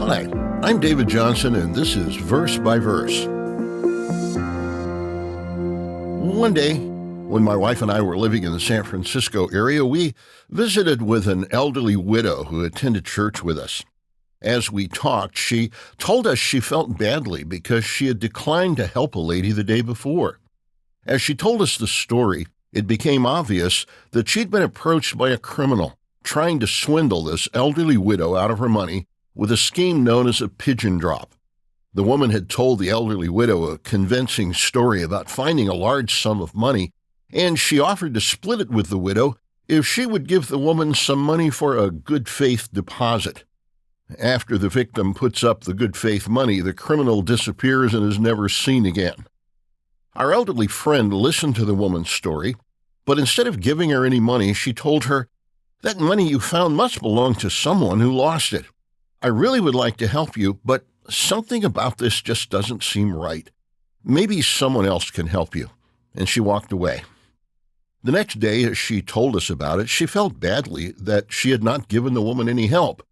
Hi, I'm David Johnson, and this is Verse by Verse. One day, when my wife and I were living in the San Francisco area, we visited with an elderly widow who attended church with us. As we talked, she told us she felt badly because she had declined to help a lady the day before. As she told us the story, it became obvious that she'd been approached by a criminal trying to swindle this elderly widow out of her money with a scheme known as a pigeon drop. The woman had told the elderly widow a convincing story about finding a large sum of money, and she offered to split it with the widow if she would give the woman some money for a good faith deposit. After the victim puts up the good faith money, the criminal disappears and is never seen again. Our elderly friend listened to the woman's story, but instead of giving her any money, she told her, "That money you found must belong to someone who lost it. I really would like to help you, but something about this just doesn't seem right. Maybe someone else can help you." And she walked away. The next day, as she told us about it, she felt badly that she had not given the woman any help.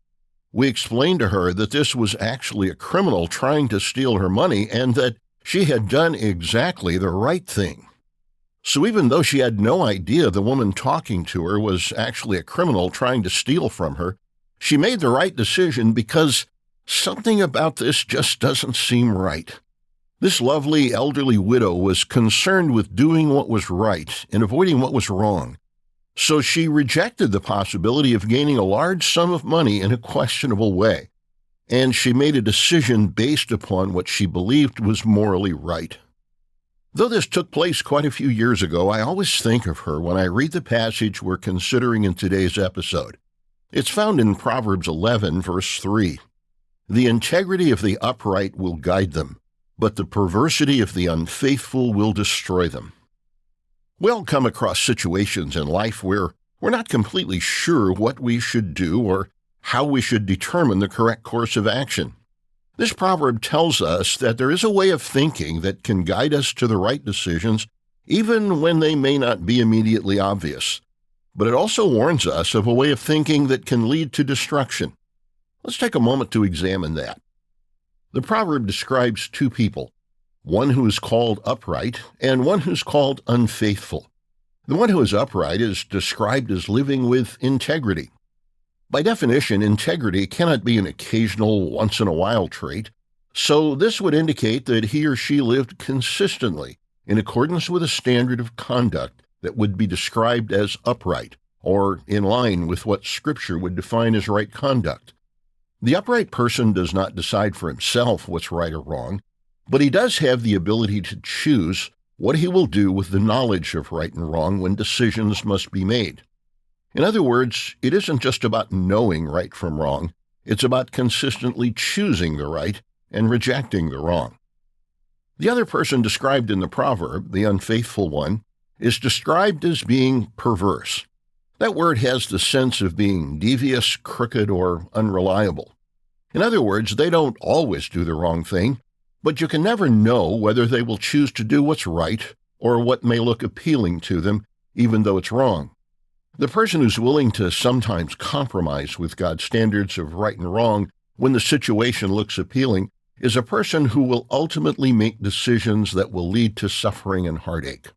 We explained to her that this was actually a criminal trying to steal her money and that she had done exactly the right thing. So even though she had no idea the woman talking to her was actually a criminal trying to steal from her, she made the right decision because something about this just doesn't seem right. This lovely elderly widow was concerned with doing what was right and avoiding what was wrong. So she rejected the possibility of gaining a large sum of money in a questionable way, and she made a decision based upon what she believed was morally right. Though this took place quite a few years ago, I always think of her when I read the passage we're considering in today's episode. It's found in Proverbs 11, verse 3. "The integrity of the upright will guide them, but the perversity of the unfaithful will destroy them." We all come across situations in life where we're not completely sure what we should do or how we should determine the correct course of action. This proverb tells us that there is a way of thinking that can guide us to the right decisions, even when they may not be immediately obvious. But it also warns us of a way of thinking that can lead to destruction. Let's take a moment to examine that. The proverb describes two people, one who is called upright and one who's called unfaithful. The one who is upright is described as living with integrity. By definition, integrity cannot be an occasional, once-in-a-while trait, so this would indicate that he or she lived consistently in accordance with a standard of conduct that would be described as upright, or in line with what Scripture would define as right conduct. The upright person does not decide for himself what's right or wrong, but he does have the ability to choose what he will do with the knowledge of right and wrong when decisions must be made. In other words, it isn't just about knowing right from wrong, it's about consistently choosing the right and rejecting the wrong. The other person described in the proverb, the unfaithful one, is described as being perverse. That word has the sense of being devious, crooked, or unreliable. In other words, they don't always do the wrong thing, but you can never know whether they will choose to do what's right or what may look appealing to them, even though it's wrong. The person who's willing to sometimes compromise with God's standards of right and wrong when the situation looks appealing is a person who will ultimately make decisions that will lead to suffering and heartache.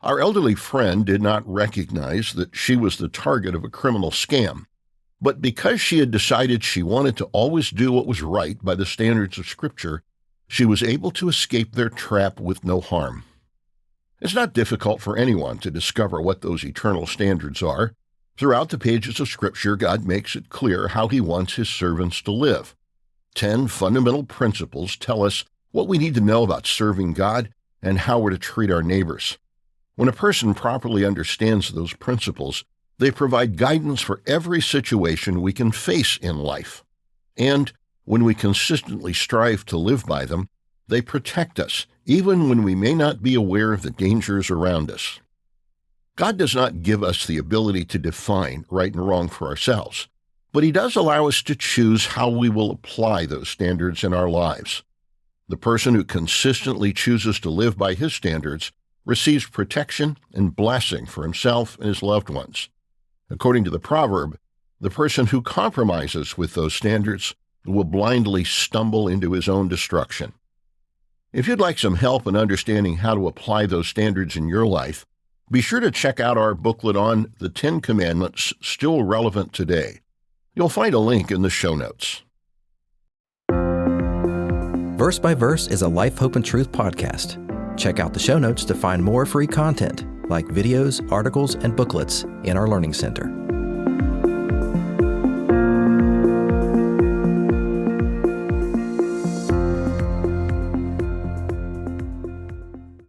Our elderly friend did not recognize that she was the target of a criminal scam, but because she had decided she wanted to always do what was right by the standards of Scripture, she was able to escape their trap with no harm. It's not difficult for anyone to discover what those eternal standards are. Throughout the pages of Scripture, God makes it clear how He wants His servants to live. 10 fundamental principles tell us what we need to know about serving God and how we're to treat our neighbors. When a person properly understands those principles, they provide guidance for every situation we can face in life. And when we consistently strive to live by them, they protect us, even when we may not be aware of the dangers around us. God does not give us the ability to define right and wrong for ourselves, but He does allow us to choose how we will apply those standards in our lives. The person who consistently chooses to live by His standards receives protection and blessing for himself and his loved ones. According to the proverb, the person who compromises with those standards will blindly stumble into his own destruction. If you'd like some help in understanding how to apply those standards in your life, be sure to check out our booklet on the 10 Commandments, still relevant today. You'll find a link in the show notes. Verse by Verse is a Life, Hope, and Truth podcast. Check out the show notes to find more free content, like videos, articles, and booklets in our Learning Center.